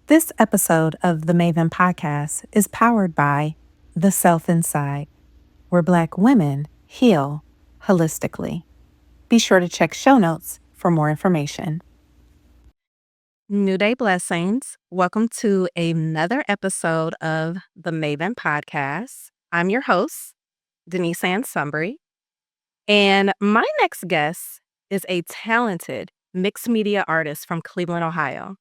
This episode of the Maven Podcast is powered by The Self Inside, where Black women heal holistically. Be sure to check show notes for more information. New Day Blessings. Welcome to another episode of the Maven Podcast. I'm your host, Denise Ann Sumbry, and my next guest is a talented mixed media artist from Cleveland, Ohio.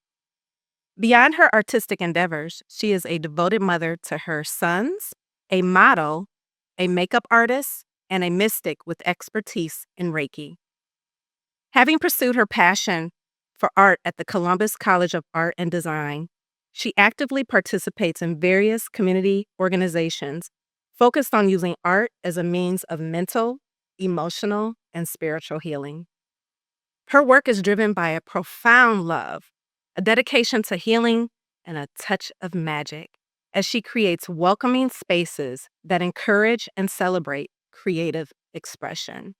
Beyond her artistic endeavors, she is a devoted mother to her sons, a model, a makeup artist, and a mystic with expertise in Reiki. Having pursued her passion for art at the Columbus College of Art and Design, she actively participates in various community organizations focused on using art as a means of mental, emotional, and spiritual healing. Her work is driven by a profound love, a dedication to healing, and a touch of magic as she creates welcoming spaces that encourage and celebrate creative expression.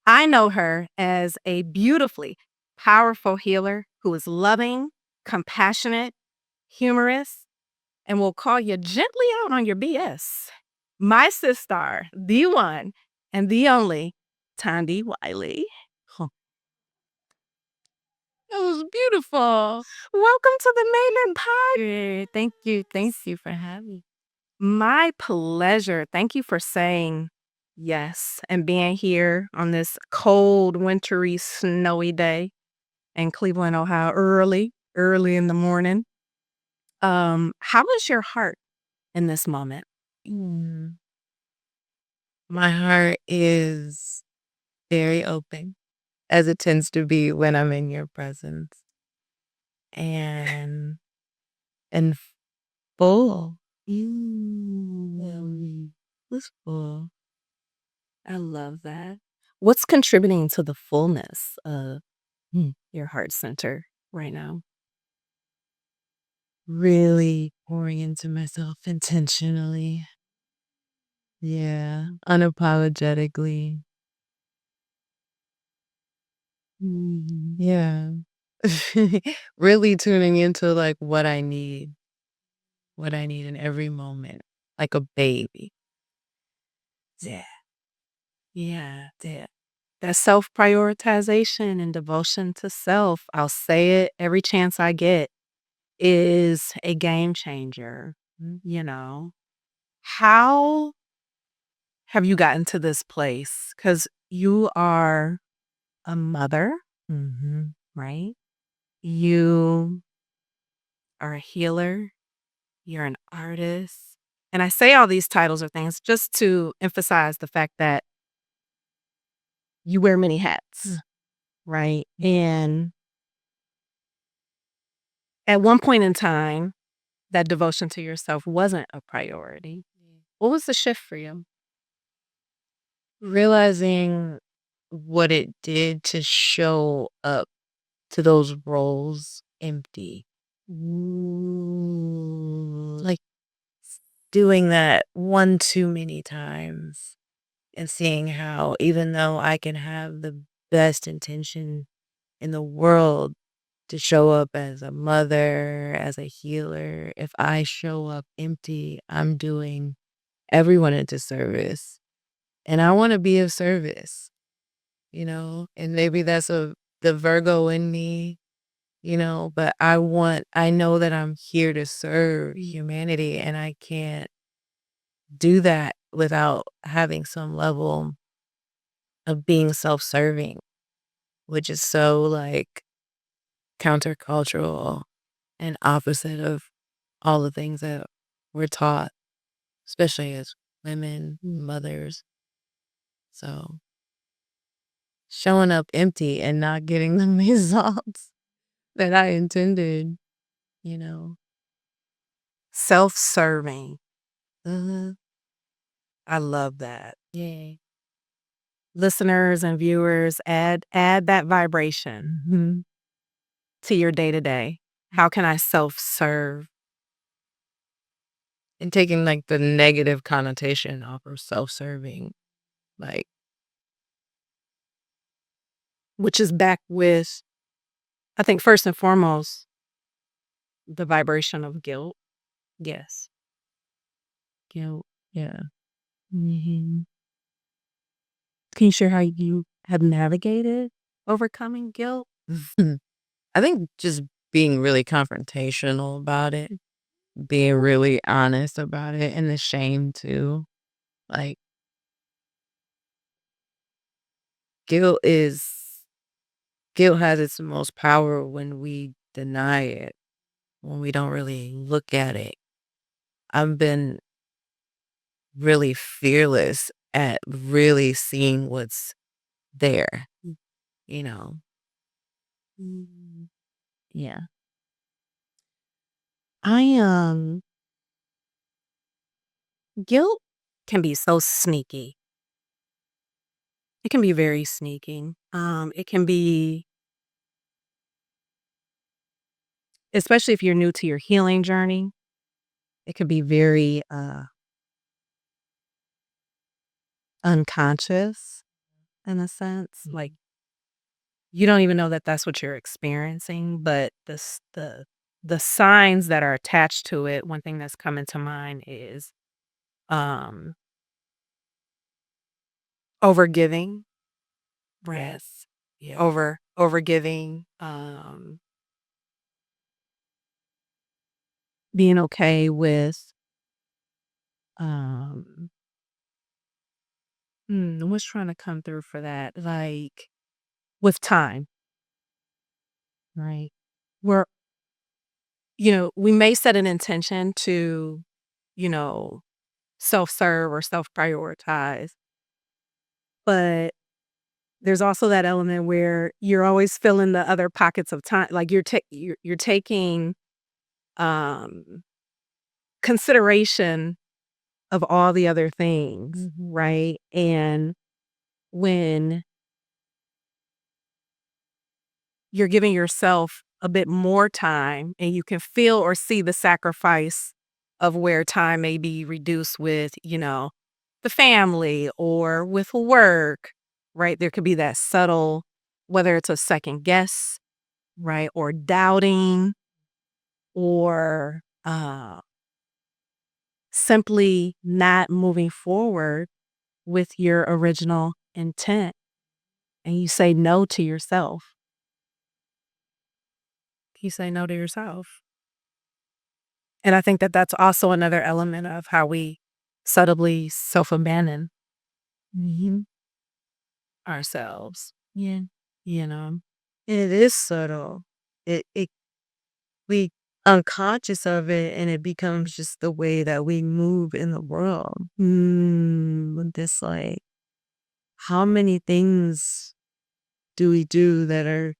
I know her as a beautifully powerful healer who is loving, compassionate, humorous, and will call you gently out on your BS. My sister, the one and the only, Tondi Wiley. That was beautiful. Welcome to the Maven Podcast. Thank you for having me. My pleasure. Thank you for saying yes and being here on this cold, wintry, snowy day in Cleveland, Ohio, early in the morning. How is your heart in this moment? Mm. My heart is very open, as it tends to be when I'm in your presence, and and full. It's full. I love that. What's contributing to the fullness of your heart center right now? Really pouring into myself intentionally. Yeah, unapologetically. Yeah. Really tuning into like what I need in every moment, like a baby. Yeah. Yeah. That self-prioritization and devotion to self, I'll say it every chance I get, is a game changer. You know, how have you gotten to this place? Because you are a mother, Mm-hmm. right? You are a healer, you're an artist. And I say all these titles or things just to emphasize the fact that you wear many hats, right? And at one point in time, that devotion to yourself wasn't a priority. What was the shift for you? Realizing what it did to show up to those roles empty. Like doing that one too many times and seeing how even though I can have the best intention in the world to show up as a mother, as a healer, if I show up empty, I'm doing everyone a disservice. And I want to be of service, and maybe that's the Virgo in me, but I know that I'm here to serve humanity, and I can't do that without having some level of being self-serving, which is so like countercultural and opposite of all the things that we're taught, especially as women, mothers. So showing up empty and not getting the results that I intended, you know. Self-serving. Uh-huh. I love that. Yay. Listeners and viewers, add that vibration Mhm. to your day-to-day. How can I self-serve? And taking like the negative connotation off of self-serving, like, Which is back with, I think, first and foremost, the vibration of guilt. Yes. Guilt. Yeah. Can you share how you have navigated overcoming guilt? I think just being really confrontational about it, being really honest about it, and the shame too. Like, guilt is guilt has its most power when we deny it, when we don't really look at it. I've been really fearless at really seeing what's there, you know? Mm. Yeah. I guilt can be so sneaky. It can be very sneaky. It can be, especially if you're new to your healing journey, it could be very unconscious in a sense. Like you don't even know that that's what you're experiencing, but the signs that are attached to it. One thing that's coming to mind is um overgiving, right? Yes. Yeah. Overgiving, being okay with um what's trying to come through for that? Like with time, right? We're we may set an intention to, you know, self-serve or self-prioritize, but there's also that element where you're always filling the other pockets of time. Like you're taking um consideration of all the other things, right? And when you're giving yourself a bit more time and you can feel or see the sacrifice of where time may be reduced with, the family or with work, right? There could be that subtle, whether it's a second guess, right? Or doubting or simply not moving forward with your original intent. And you say no to yourself. You say no to yourself. And I think that that's also another element of how we subtly self-abandon ourselves, Yeah. you know? It is subtle. It we unconscious of it, and it becomes just the way that we move in the world. With this, like, how many things do we do that are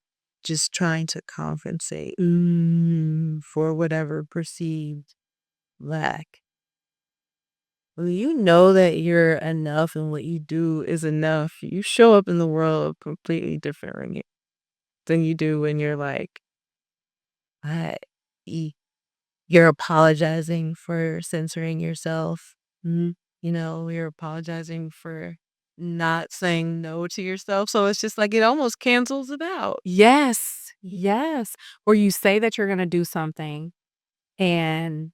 just trying to compensate for whatever perceived lack? When you know that you're enough and what you do is enough, you show up in the world completely different than you do when you're like, I, y- you're apologizing for censoring yourself. You're apologizing for not saying no to yourself. So it's just like it almost cancels it out. Yes, yes. Or you say that you're gonna do something, and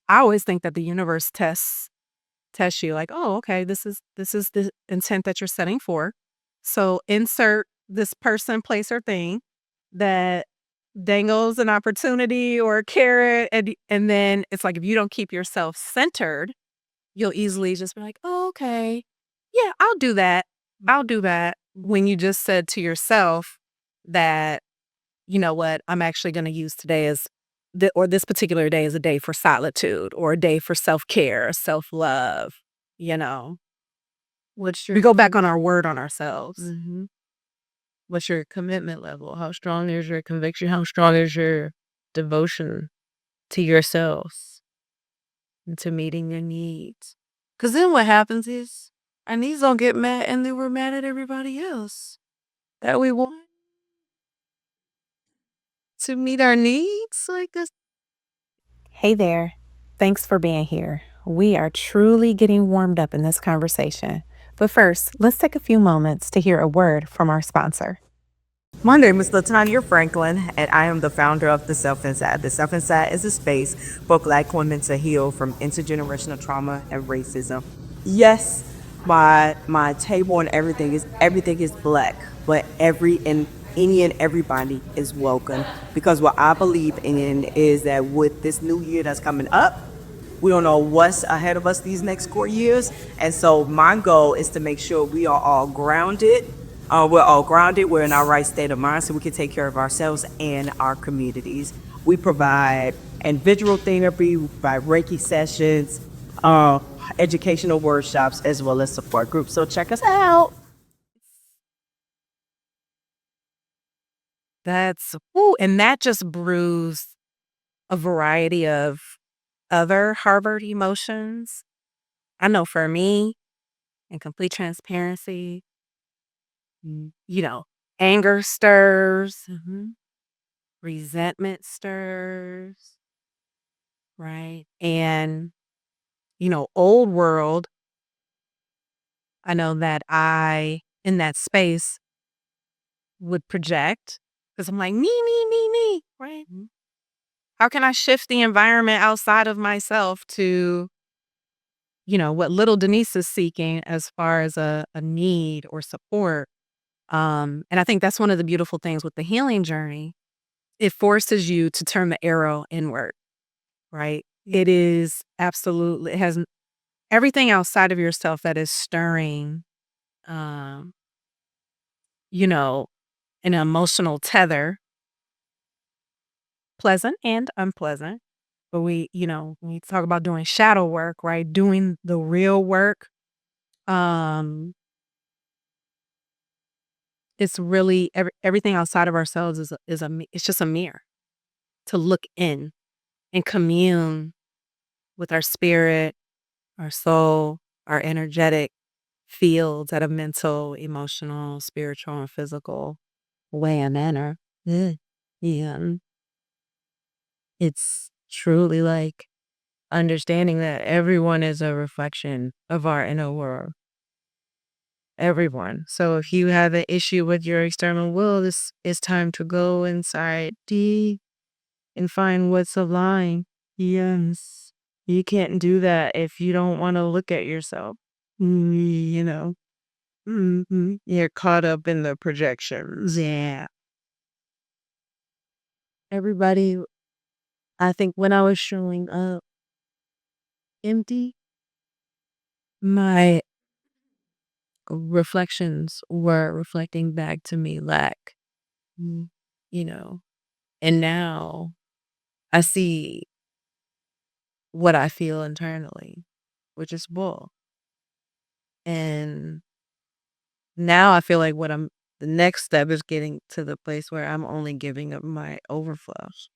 I always think that the universe tests you like, "Oh, okay, this is the intent that you're setting for. So insert this person, place, or thing that dangles an opportunity or a carrot." And then it's like if you don't keep yourself centered, you'll easily just be like, "Oh, okay. Yeah, I'll do that. I'll do that." When you just said to yourself that, "You know what? I'm actually gonna use today as or this particular day as a day for solitude or a day for self-care, self-love," you know? What's We your go back on our word on ourselves. hmm what's your commitment level? How strong is your conviction? How strong is your devotion to yourselves and to meeting your needs? Because then what happens is our needs don't get met, and then we're mad at everybody else that we want to meet our needs. Like this. Hey there. Thanks for being here. We are truly getting warmed up in this conversation. But first, let's take a few moments to hear a word from our sponsor. My name is Latanya Franklin, and I am the founder of The Self Inside. The Self Inside is a space for Black women to heal from intergenerational trauma and racism. Yes, my table and everything is black, but any and everybody is welcome. Because what I believe in is that with this new year that's coming up, we don't know what's ahead of us these next 4 years. And so my goal is to make sure we are all grounded. We're all grounded. We're in our right state of mind so we can take care of ourselves and our communities. We provide individual therapy, we provide Reiki sessions, uh, educational workshops, as well as support groups. So check us out. And that just brews a variety of other Harvard emotions. I know for me, in complete transparency, you know, anger stirs, resentment stirs, right? And, old world, I know that in that space, would project because I'm like, me, right? How can I shift the environment outside of myself to, what little Denise is seeking as far as a need or support? And I think that's one of the beautiful things with the healing journey. It forces you to turn the arrow inward, right? It is absolutely, it has everything outside of yourself that is stirring, um, you know, an emotional tether, pleasant and unpleasant. But when we talk about doing shadow work, right? Doing the real work, um, it's really everything outside of ourselves it's just a mirror to look in and commune with our spirit, our soul, our energetic fields at a mental, emotional, spiritual, and physical way and manner. Yeah. It's truly like understanding that everyone is a reflection of our inner world. Everyone. So if you have an issue with your external world, it's time to go inside deep and find what's aligned. Yes. You can't do that if you don't want to look at yourself. You know. You're caught up in the projections. Yeah. Everybody, I think when I was showing up empty, my reflections were reflecting back to me lack. Mm, You know, and now I see what I feel internally, which is bull. And now I feel like the next step is getting to the place where I'm only giving up my overflows.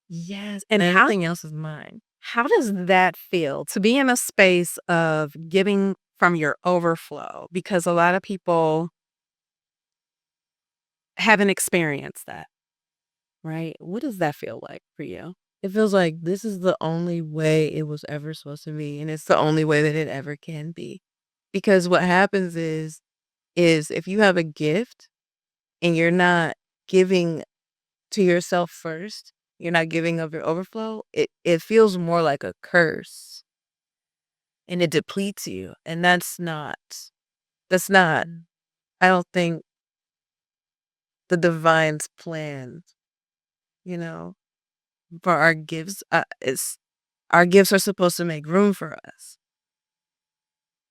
Yes, and everything else is mine. How does that feel to be in a space of giving from your overflow? Because a lot of people haven't experienced that, right? What does that feel like for you? It feels like this is the only way it was ever supposed to be, and it's the only way that it ever can be. Because what happens is if you have a gift and you're not giving to yourself first, you're not giving of your overflow, it feels more like a curse and it depletes you. And that's not, I don't think the divine's plan, you know, for our gifts. Our gifts are supposed to make room for us.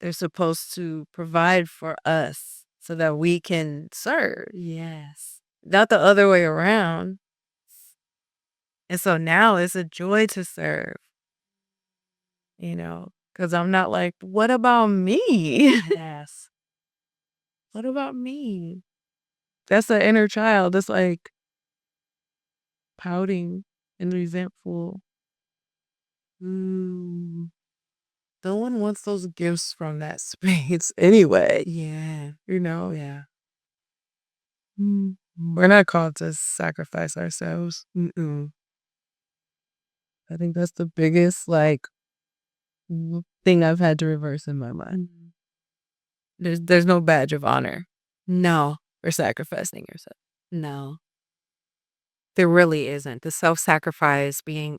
They're supposed to provide for us so that we can serve. Yes. Not the other way around. And so now it's a joy to serve, because I'm not like, what about me? Yes. What about me? That's the inner child that's like pouting and resentful. Mm. No one wants those gifts from that space anyway. Yeah. Yeah. We're not called to sacrifice ourselves. I think that's the biggest thing I've had to reverse in my mind. There's no badge of honor. No. or sacrificing yourself. No, there really isn't. The self-sacrifice, being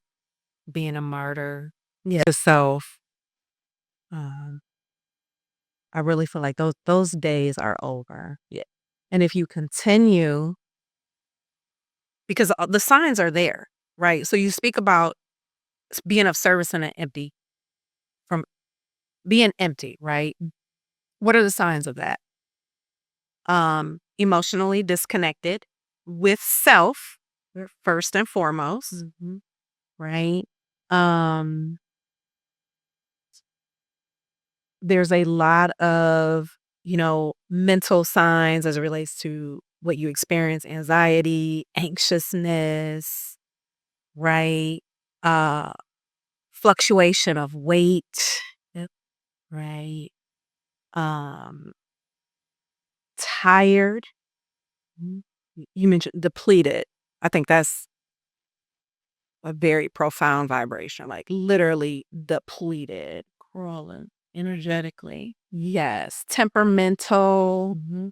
a martyr Yeah. to self, um, I really feel like those days are over. Yeah. And if you continue, because the signs are there, right? So you speak about being of service and from being empty, right? What are the signs of that? Emotionally disconnected with self, first and foremost, Mm-hmm. right? Um, there's a lot of, mental signs as it relates to what you experience, anxiety, anxiousness, right? Uh, fluctuation of weight, Yep. right? Um, tired. Mhm. You mentioned depleted. I think that's a very profound vibration, like literally depleted. Crawling energetically. Yes, temperamental, Mm-hmm.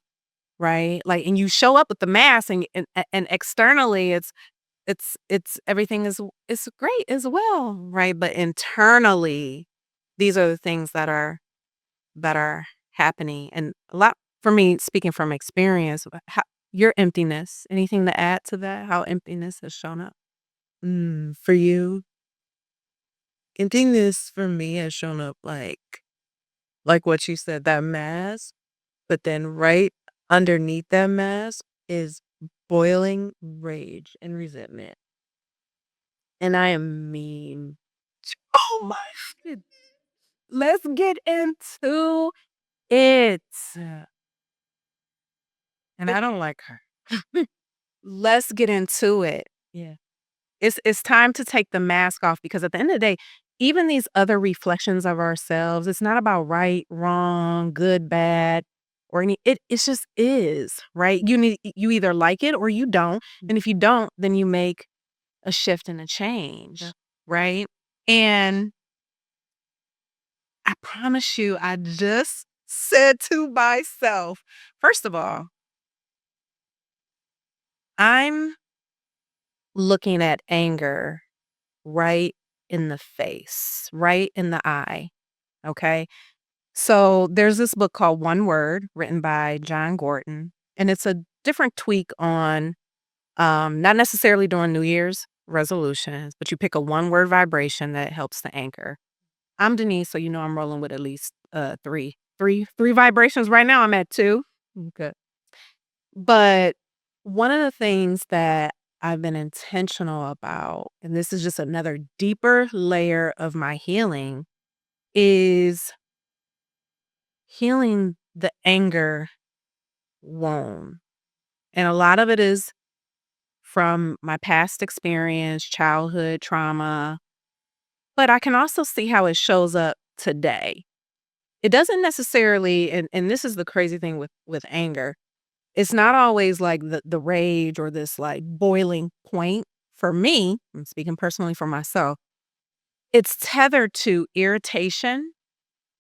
right? Like, and you show up with the mask, and externally, it's everything is great as well, right? But internally, these are the things that are happening, and a lot for me, speaking from experience, your emptiness. Anything to add to that? How emptiness has shown up? For you, emptiness for me has shown up like what you said, that mask, but then right underneath that mask is boiling rage and resentment. And I am mean. Oh my goodness. Let's get into it. Yeah. And Let- I don't like her. Let's get into it. Yeah. It's time to take the mask off, because at the end of the day, even these other reflections of ourselves, it's not about right, wrong, good, bad, or it just is, right? You either like it or you don't. And if you don't, then you make a shift and a change, Yeah. right? And I promise you, I just said to myself, first of all, I'm looking at anger right in the face, right in the eye. Okay. So there's this book called One Word, written by John Gorton, and it's a different tweak on not necessarily doing New Year's resolutions, but you pick a one word vibration that helps to anchor. I'm Denise, so I'm rolling with at least three vibrations. Right now I'm at two. Okay. But one of the things that I've been intentional about, and this is just another deeper layer of my healing, is healing the anger wound. And a lot of it is from my past experience, childhood trauma, but I can also see how it shows up today. It doesn't necessarily, and this is the crazy thing with anger. It's not always like the rage or this like boiling point. For me, I'm speaking personally for myself, it's tethered to irritation,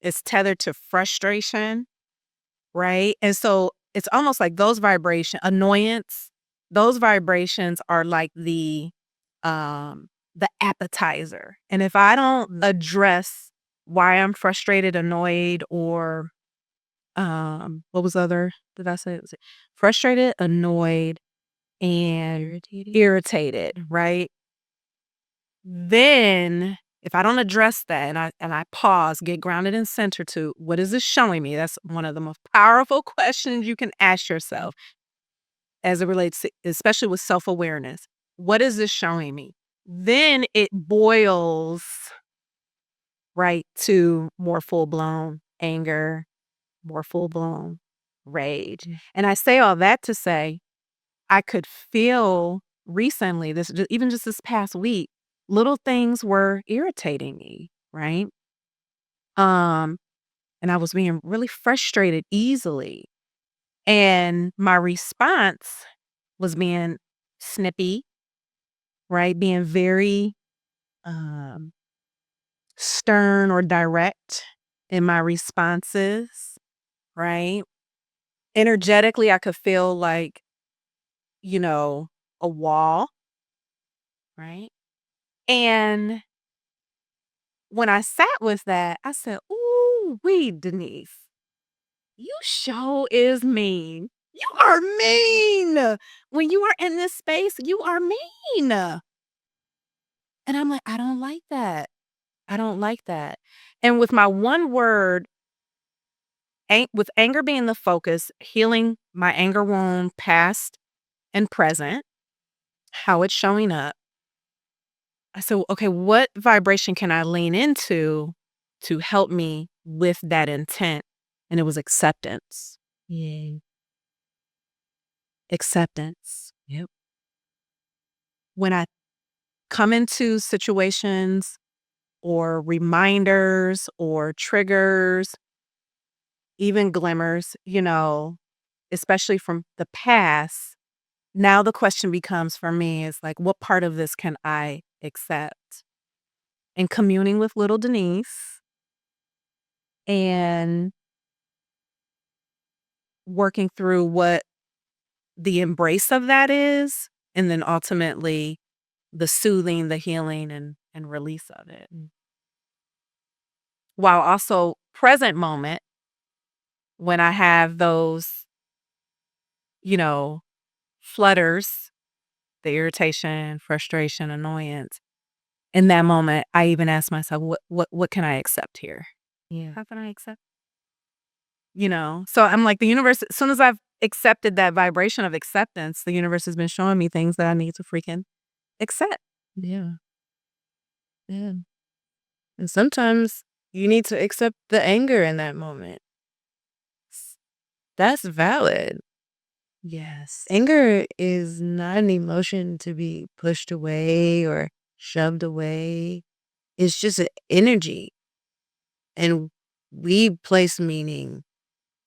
it's tethered to frustration, right? And so it's almost like those annoyance, those vibrations are like the appetizer. And if I don't address why I'm frustrated, annoyed, or what was the other did I say? Was it frustrated, annoyed, and Irritated. irritated, right? Then if I don't address that, and I pause, get grounded and centered to what is this showing me? That's one of the most powerful questions you can ask yourself as it relates to, especially with self-awareness. What is this showing me? Then it boils right to more full-blown anger, more full-blown rage. And I say all that to say I could feel recently, even just this past week, little things were irritating me, right? Um, and I was being really frustrated easily. And my response was being snippy, right? Being very um, stern or direct in my responses, right? energetically, I could feel like, a wall, right? And when I sat with that, I said, "Ooh, wee, Denise, you sure is mean. You are mean. When you are in this space, you are mean." And I'm like, I don't like that. I don't like that. And with my one word, with anger being the focus, healing my anger wound, past and present, how it's showing up. I said, okay, what vibration can I lean into to help me with that intent? And it was acceptance. Yeah. Acceptance. Yep. When I come into situations or reminders or triggers, even glimmers, especially from the past, now the question becomes for me is like, what part of this can I accept? And communing with little Denise and working through what the embrace of that is, and then ultimately the soothing, the healing, and release of it. While also present moment, when I have those, you know, flutters, the irritation, frustration, annoyance, in that moment, I even ask myself, what can I accept here? Yeah. How can I accept? So I'm like, the universe, as soon as I've accepted that vibration of acceptance, the universe has been showing me things that I need to freaking accept. Yeah. Yeah. And sometimes you need to accept the anger in that moment. That's valid. Yes. Anger is not an emotion to be pushed away or shoved away. It's just an energy. And we place meaning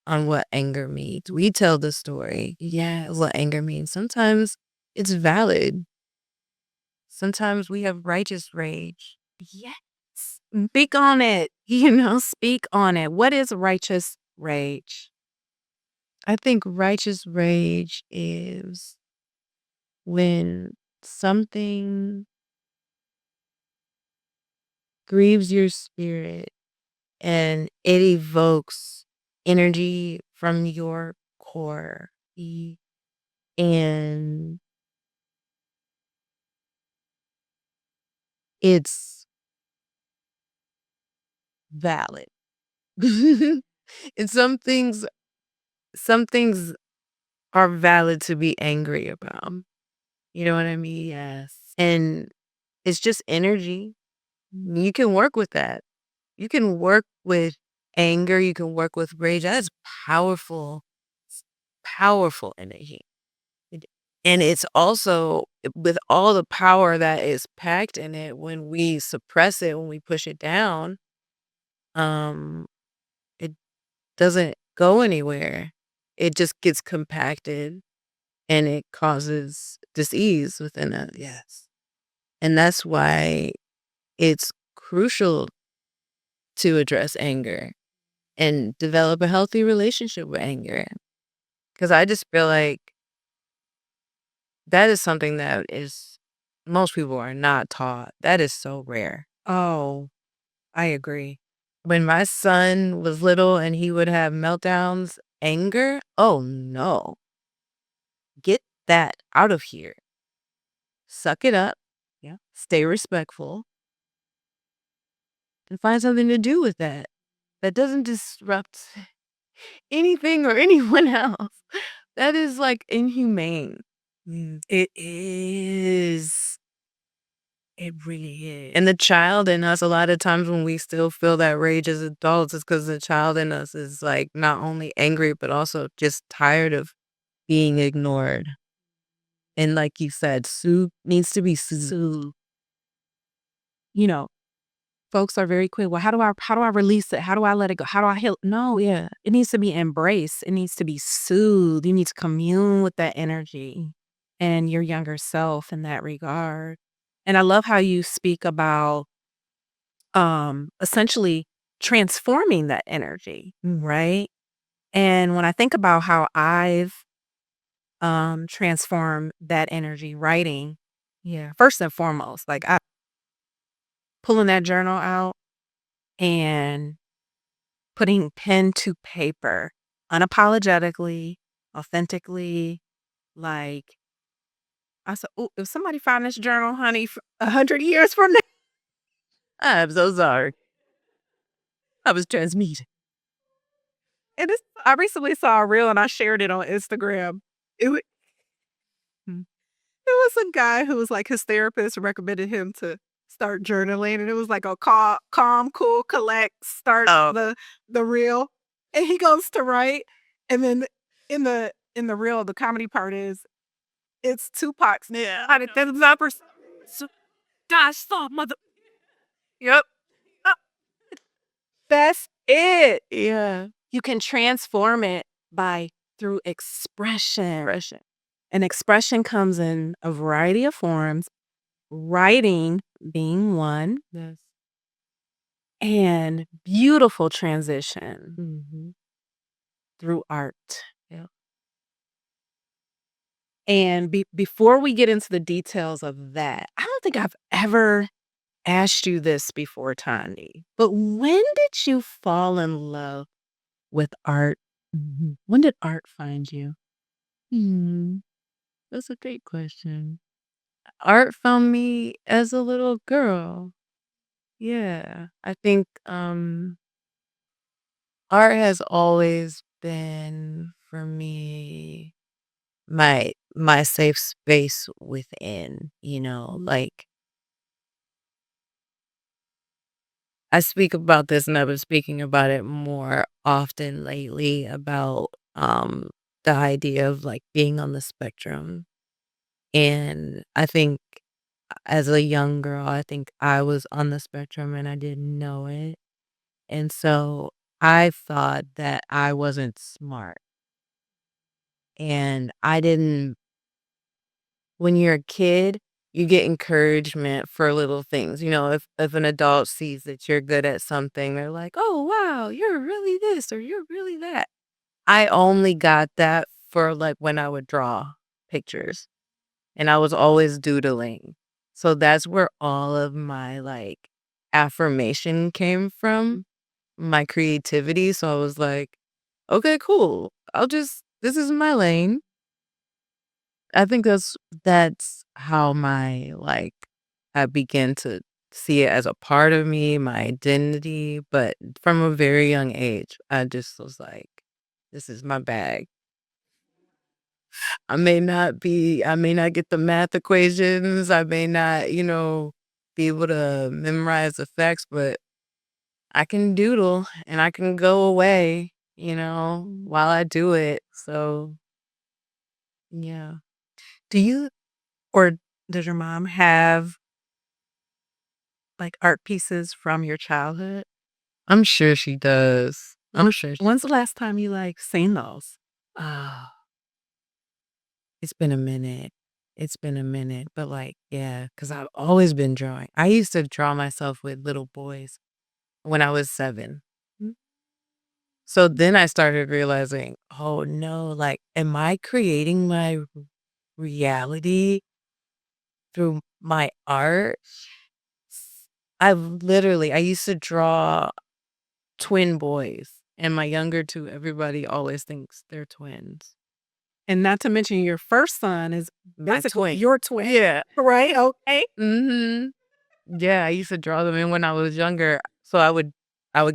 on what anger means. We tell the story of what anger means. Sometimes it's valid. Sometimes we have righteous rage. Yes. Speak on it. Speak on it. What is righteous rage? I think righteous rage is when something grieves your spirit and it evokes energy from your core. And it's valid. And some things are valid to be angry about. You know what I mean? Yes. And it's just energy. You can work with that. You can work with anger. You can work with rage. That is powerful, powerful energy. And it's also with all the power that is packed in it, when we suppress it, when we push it down, um, it doesn't go anywhere. It just gets compacted and it causes disease within us. Yes. And that's why it's crucial to address anger and develop a healthy relationship with anger. Because I just feel like that is something that is most people are not taught. That is so rare. Oh, I agree. When my son was little and he would have meltdowns, anger, oh no. Get that out of here. Suck it up. Yeah. Stay respectful. And find something to do with that. That doesn't disrupt anything or anyone else. That is like inhumane. It is. It really is. And the child in us, a lot of times when we still feel that rage as adults, is because the child in us is like not only angry, but also just tired of being ignored. And like you said, soothe needs to be soothed. Folks are very quick. Well, how do I release it? How do I let it go? How do I heal? No, Yeah. it needs to be embraced. It needs to be soothed. You need to commune with that energy and your younger self in that regard. And I love how you speak about essentially transforming that energy, right? And when I think about how I've transformed that energy writing, first and foremost, like I pulling that journal out and putting pen to paper unapologetically, authentically, like I said, "Oh, if somebody find this journal, honey, 100 years from now," I'm so sorry. I was transmuting. and I recently saw a reel and I shared it on Instagram. It wa Mm. It was a guy who was like his therapist recommended him to start journaling, and it was like a calm, cool, collect, start Oh. the reel, and he goes to write, and then in the reel, the comedy part is it's Tupac's Yeah. how did that gosh, stop, mother. Yep. Uh, That's it. Yeah. You can transform it by through expression. And expression comes in a variety of forms, writing being one, Yes. and beautiful transition Mm-hmm. through art. Yeah. And before we get into the details of that, I don't think I've ever asked you this before, Tondi, but when did you fall in love with art? Mm-hmm. When did art find you? That's a great question. Art found me as a little girl. Yeah. I think art has always been for me my safe space within, like I speak about this and I've been speaking about it more often lately about the idea of like being on the spectrum. And I think as a young girl, I think I was on the spectrum and I didn't know it. And so I thought that I wasn't smart. And I didn't, when you're a kid, you get encouragement for little things. If an adult sees that you're good at something, they're like, oh, wow, you're really this or you're really that. I only got that for like when I would draw pictures and I was always doodling. So that's where all of my like affirmation came from, my creativity. So I was like, okay, cool. This is my lane. I think that's how I began to see it as a part of me, my identity. But from a very young age, I just was like, this is my bag. I may not get the math equations. I may not, be able to memorize the facts, but I can doodle and I can go away, while I do it. So, yeah. Do you or does your mom have like art pieces from your childhood? I'm sure she does. I'm sure. When's the last time you like seen those? Ah, it's been a minute. It's been a minute, but like, yeah, because I've always been drawing. I used to draw myself with little boys when I was 7. Mm. So then I started realizing, oh no, like, am I creating my reality through my art? I used to draw twin boys, and my younger two, everybody always thinks they're twins. And not to mention your first son is My basically twin. your twin, Yeah. right? Okay. Mm-hmm. Yeah, I used to draw them in when I was younger. So I would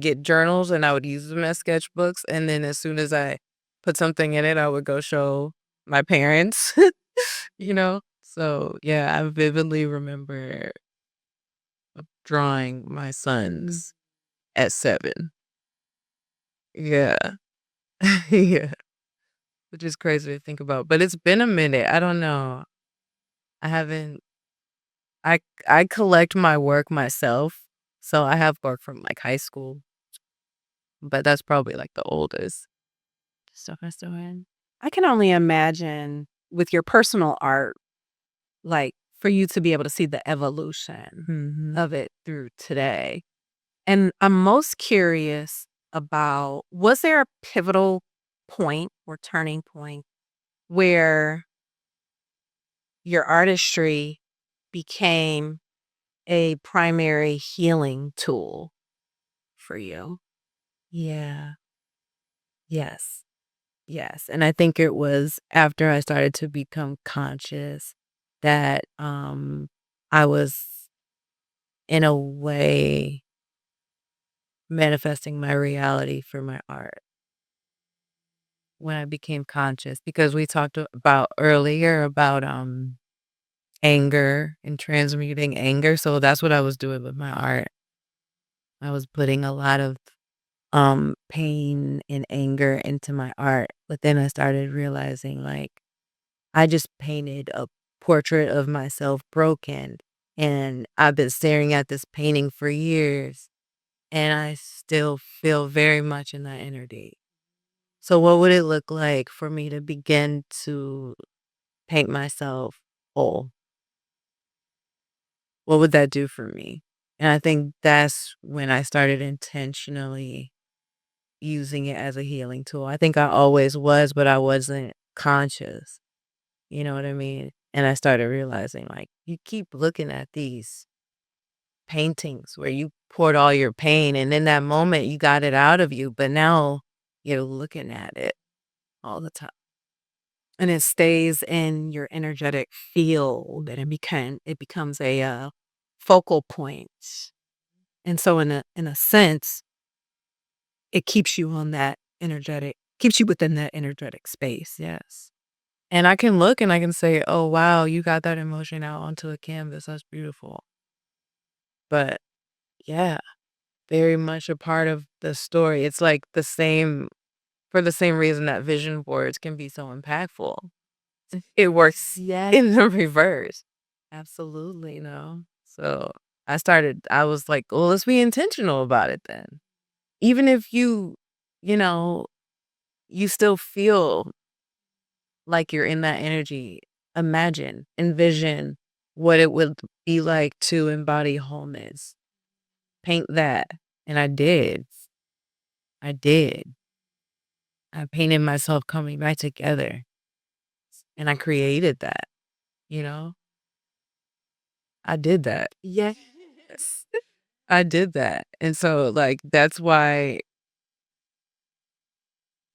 get journals and I would use them as sketchbooks. And then as soon as I put something in it, I would go show my parents, So yeah, I vividly remember drawing my sons at 7. Yeah. Yeah. Which is crazy to think about. But it's been a minute. I don't know. I haven't I I collect my work myself. So I have work from like high school, but that's probably like the oldest stuff I still had. I can only imagine with your personal art, like for you to be able to see the evolution Mm-hmm. of it through today. And I'm most curious about was there a pivotal point or turning point where your artistry became a primary healing tool for you? Yeah. Yes. Yes. And I think it was after I started to become conscious that I was in a way manifesting my reality for my art when I became conscious, because we talked about earlier about anger and transmuting anger. So that's what I was doing with my art. I was putting a lot of pain and anger into my art. But then I started realizing, like, I just painted a portrait of myself broken, and I've been staring at this painting for years, and I still feel very much in that energy. So what would it look like for me to begin to paint myself whole? What would that do for me? And I think that's when I started intentionally using it as a healing tool. I think I always was, but I wasn't conscious. You know what I mean? And I started realizing, like, you keep looking at these paintings where you poured all your pain, and in that moment you got it out of you, but now you're looking at it all the time. And it stays in your energetic field, and it becomes a focal point. And so in a sense, it keeps you keeps you within that energetic space. Yes. And I can look and I can say, oh, wow, you got that emotion out onto a canvas. That's beautiful. But yeah, very much a part of the story. It's like for the same reason that vision boards can be so impactful. It works in the reverse. Absolutely, no. So I was like, well, let's be intentional about it then. Even if you know, you still feel like you're in that energy, envision what it would be like to embody wholeness. Paint that. And I did. I did. I painted myself coming back together, and I created that, you know? I did that. Yes. I did that. And so, like, that's why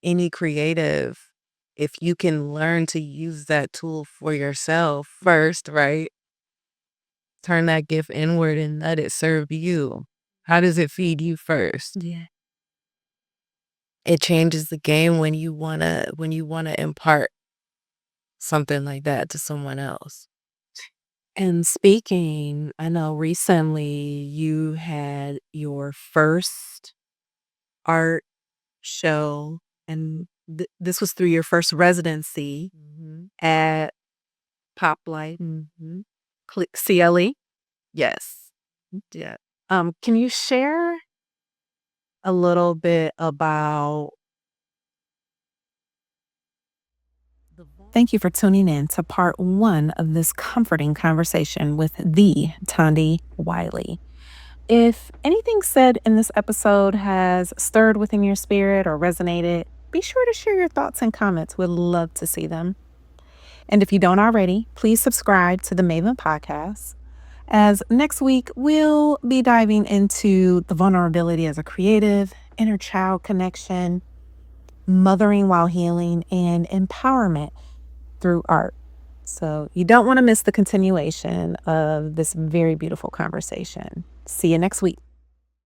any creative, if you can learn to use that tool for yourself first, right? Turn that gift inward and let it serve you. How does it feed you first? Yeah. It changes the game when you wanna impart something like that to someone else. And speaking, I know recently you had your first art show, and this was through your first residency Mhm. at Poplight Mhm. CLE. Yes. Yeah. Can you share a little bit about? Thank you for tuning in to part 1 of this comforting conversation with the Tondi Wiley. If anything said in this episode has stirred within your spirit or resonated, be sure to share your thoughts and comments. We'd love to see them. And if you don't already, please subscribe to the Maven Podcast, as next week we'll be diving into the vulnerability as a creative, inner child connection, mothering while healing, and empowerment through art. So you don't want to miss the continuation of this very beautiful conversation. See you next week.